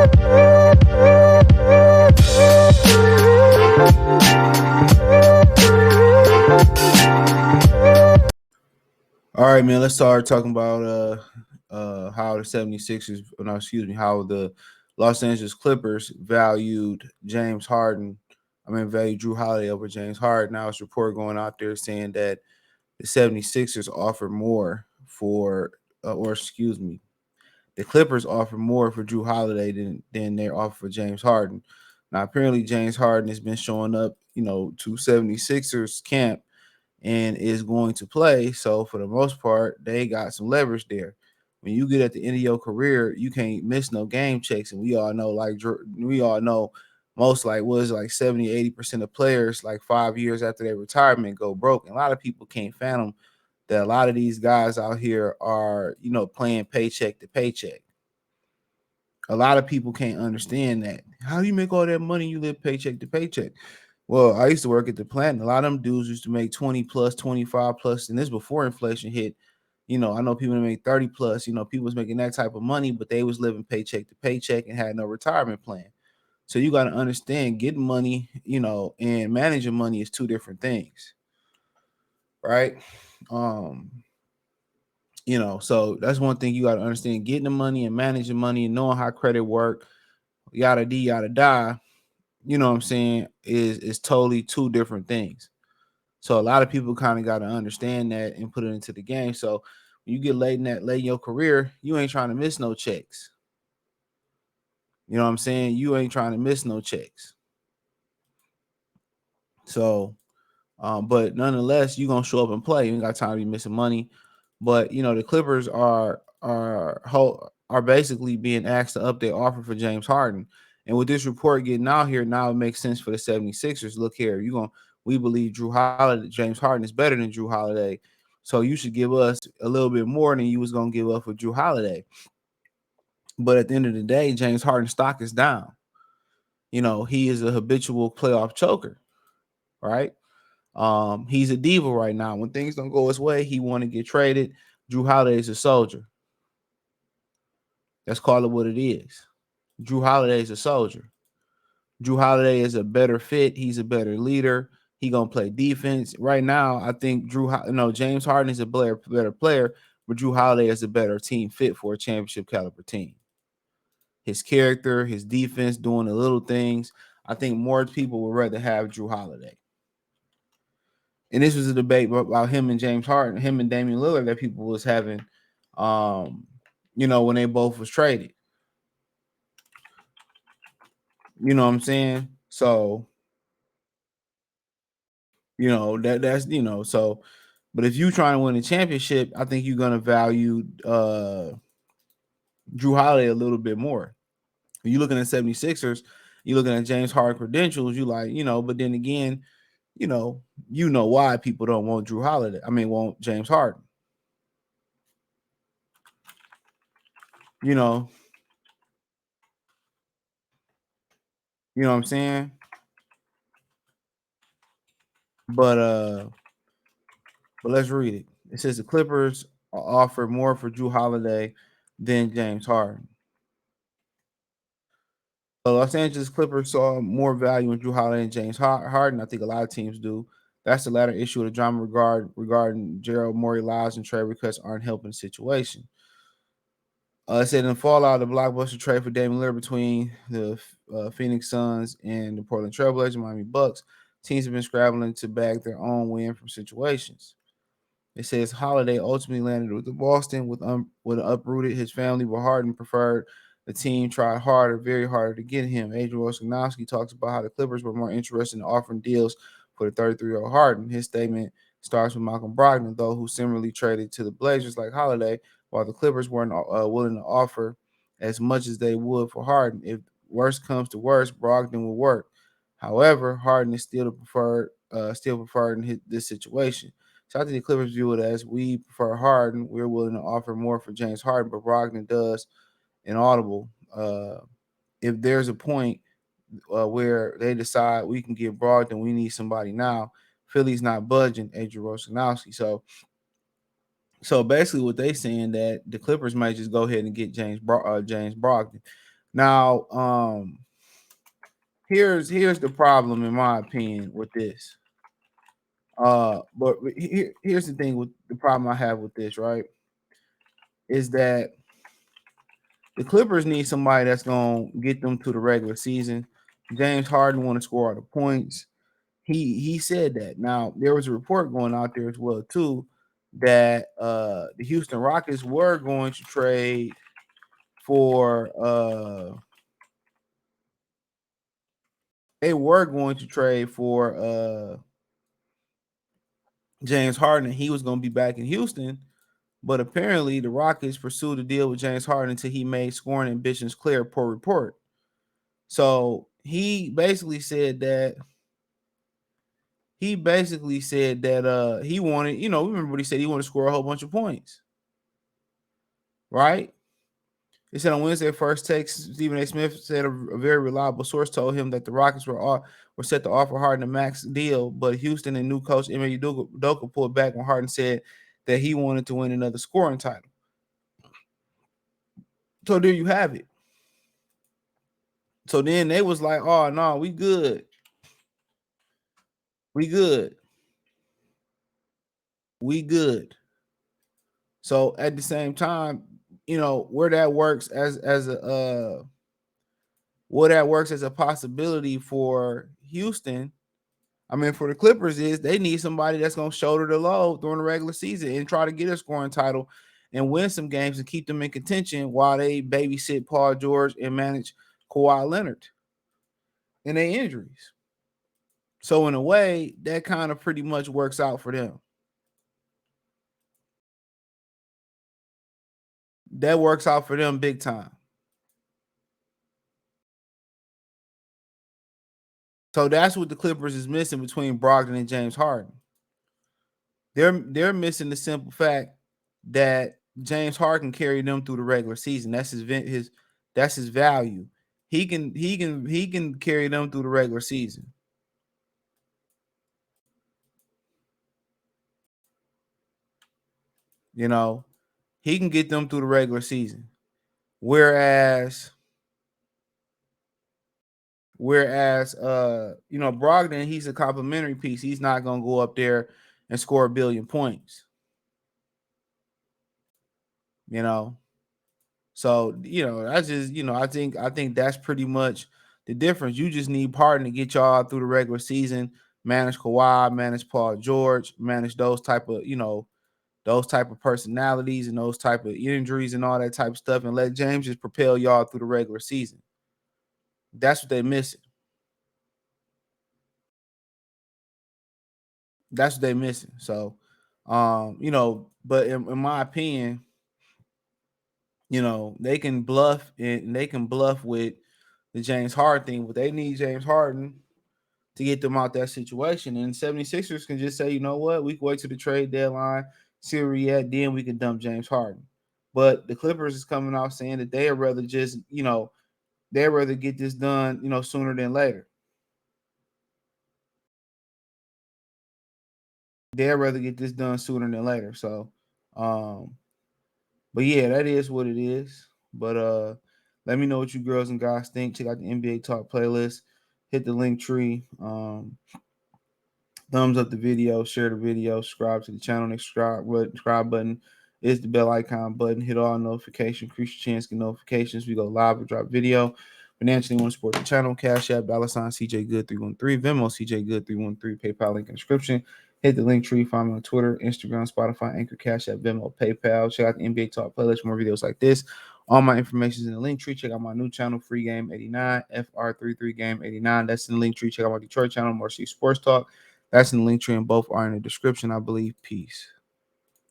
All right, man, let's start talking about how the 76ers, no, excuse me, how the Los Angeles Clippers valued James Harden. Valued Jrue Holiday over James Harden. Now it's a report going out there saying that the 76ers offer more for, the Clippers offer more for Jrue Holiday than they offer for James Harden. Now, apparently, James Harden has been showing up, to 76ers camp and is going to play. So for the most part, they got some leverage there. When you get at the end of your career, you can't miss no game checks. And we all know, most like was like 70-80% of players like 5 years after their retirement go broke. And a lot of people can't fathom that a lot of these guys out here are, playing paycheck to paycheck. A lot of people can't understand that. How do you make all that money? You live paycheck to paycheck. Well, I used to work at the plant. And a lot of them dudes used to make 20 plus, 25 plus, and this before inflation hit. I know people that make 30 plus. People was making that type of money, but they was living paycheck to paycheck and had no retirement plan. So you got to understand, getting money, and managing money is two different things, right? So that's one thing you got to understand: getting the money and managing money and knowing how credit work, yada d yada da. You know what I'm saying? Is totally two different things. So a lot of people kind of got to understand that and put it into the game. So when you get late in your career, you ain't trying to miss no checks. You know what I'm saying? You ain't trying to miss no checks. So, but nonetheless, you gonna show up and play. You ain't got time to be missing money. But the Clippers are basically being asked to up their offer for James Harden. And with this report getting out here, now it makes sense for the 76ers. Look here, we believe James Harden is better than Jrue Holiday. So you should give us a little bit more than you was gonna give up for Jrue Holiday. But at the end of the day, James Harden's stock is down. He is a habitual playoff choker, right? He's a diva right now. When things don't go his way, he want to get traded. Jrue Holiday is a soldier. Let's call it what it is. Jrue Holiday is a soldier. Jrue Holiday is a better fit. He's a better leader. He gonna play defense. Right now, I think James Harden is a better player, but Jrue Holiday is a better team fit for a championship caliber team. His character, his defense, doing the little things. I think more people would rather have Jrue Holiday. And this was a debate about him and James Harden, him and Damian Lillard that people was having, when they both was traded. You know what I'm saying? So, so, but if you trying to win a championship, I think you're gonna value Jrue Holiday a little bit more. When you looking at 76ers, you looking at James Harden credentials, you like, but then again, why people don't want Jrue Holiday. Want James Harden. You know what I'm saying? But let's read it. It says the Clippers offer more for Jrue Holiday than James Harden. The Los Angeles Clippers saw more value in Jrue Holiday and James Harden. I think a lot of teams do. That's the latter issue of the drama regarding Gerald Morey lives and trade requests aren't helping the situation. It said in the fallout of the blockbuster trade for Damian Lillard between the Phoenix Suns and the Portland Trailblazers, Miami Bucks, teams have been scrabbling to bag their own win from situations. It says Holiday ultimately landed with the Boston with uprooted his family, but Harden preferred the team tried very harder to get him. Adrian Wojnarowski talks about how the Clippers were more interested in offering deals for the 33-year-old Harden. His statement starts with Malcolm Brogdon, though, who similarly traded to the Blazers like Holiday, while the Clippers weren't willing to offer as much as they would for Harden. If worst comes to worst, Brogdon will work. However, Harden is still preferred in this situation. So I think the Clippers view it as we prefer Harden. We're willing to offer more for James Harden, but Brogdon does inaudible. If there's a point where they decide we can get Brogdon, we need somebody now. Philly's not budging. Adrian Wojnarowski. So basically, what they saying that the Clippers might just go ahead and get James Brogdon. Now, here's the problem in my opinion with this. But here's the thing with the problem I have with this, right? Is that the Clippers need somebody that's gonna get them to the regular season. James Harden want to score all the points. He said that. Now there was a report going out there as well too that the Houston Rockets were going to trade for they were going to trade for James Harden. He was going to be back in Houston, but apparently the Rockets pursued a deal with James Harden until he made scoring ambitions clear per report. So he basically said that he wanted, remember what he said, he wanted to score a whole bunch of points, right? He said on Wednesday, first text, Stephen A. Smith said a very reliable source told him that the Rockets were set to offer Harden a max deal, but Houston and new coach Ime Udoka pulled back when Harden said that he wanted to win another scoring title. So there you have it. So then they was like, "Oh no, we good, we good, we good." So at the same time, where that works as a where that works as a possibility for Houston. I mean, for the Clippers, is they need somebody that's going to shoulder the load during the regular season and try to get a scoring title and win some games and keep them in contention while they babysit Paul George and manage Kawhi Leonard and their injuries. So in a way, that kind of pretty much works out for them. That works out for them big time. So that's what the Clippers is missing between Brogdon and James Harden. They're missing the simple fact that James Harden carried them through the regular season. That's his value. He can carry them through the regular season. You know, he can get them through the regular season. Whereas Brogdon, he's a complimentary piece. He's not gonna go up there and score a billion points. You know, So, that's just, I think that's pretty much the difference. You just need Harden to get y'all through the regular season, manage Kawhi, manage Paul George, manage those type of personalities and those type of injuries and all that type of stuff, and let James just propel y'all through the regular season. That's what they're missing. That's what they're missing. So, but in my opinion, they can bluff with the James Harden thing, but they need James Harden to get them out that situation. And 76ers can just say, you know what, we can wait to the trade deadline, see where we at, then we can dump James Harden. But the Clippers is coming out saying that they'd rather just, they'd rather get this done, sooner than later. They'd rather get this done sooner than later. So, but yeah, that is what it is. But let me know what you girls and guys think. Check out the NBA Talk playlist. Hit the link tree. Thumbs up the video, share the video, subscribe to the channel. Next subscribe button is the bell icon button. Hit all notifications, increase your chance to get notifications. We go live or drop video. Financially want to support the channel. Cash App, $ CJ Good 313, Venmo CJ Good 313, PayPal link in the description. Hit the link tree. Find me on Twitter, Instagram, Spotify, Anchor, Cash App, Venmo, PayPal. Check out the NBA Talk playlist for more videos like this. All my information is in the link tree. Check out my new channel, Free Game 89, FR33 Game 89. That's in the link tree. Check out my Detroit channel, Marcy Sports Talk. That's in the link tree, and both are in the description, I believe. Peace.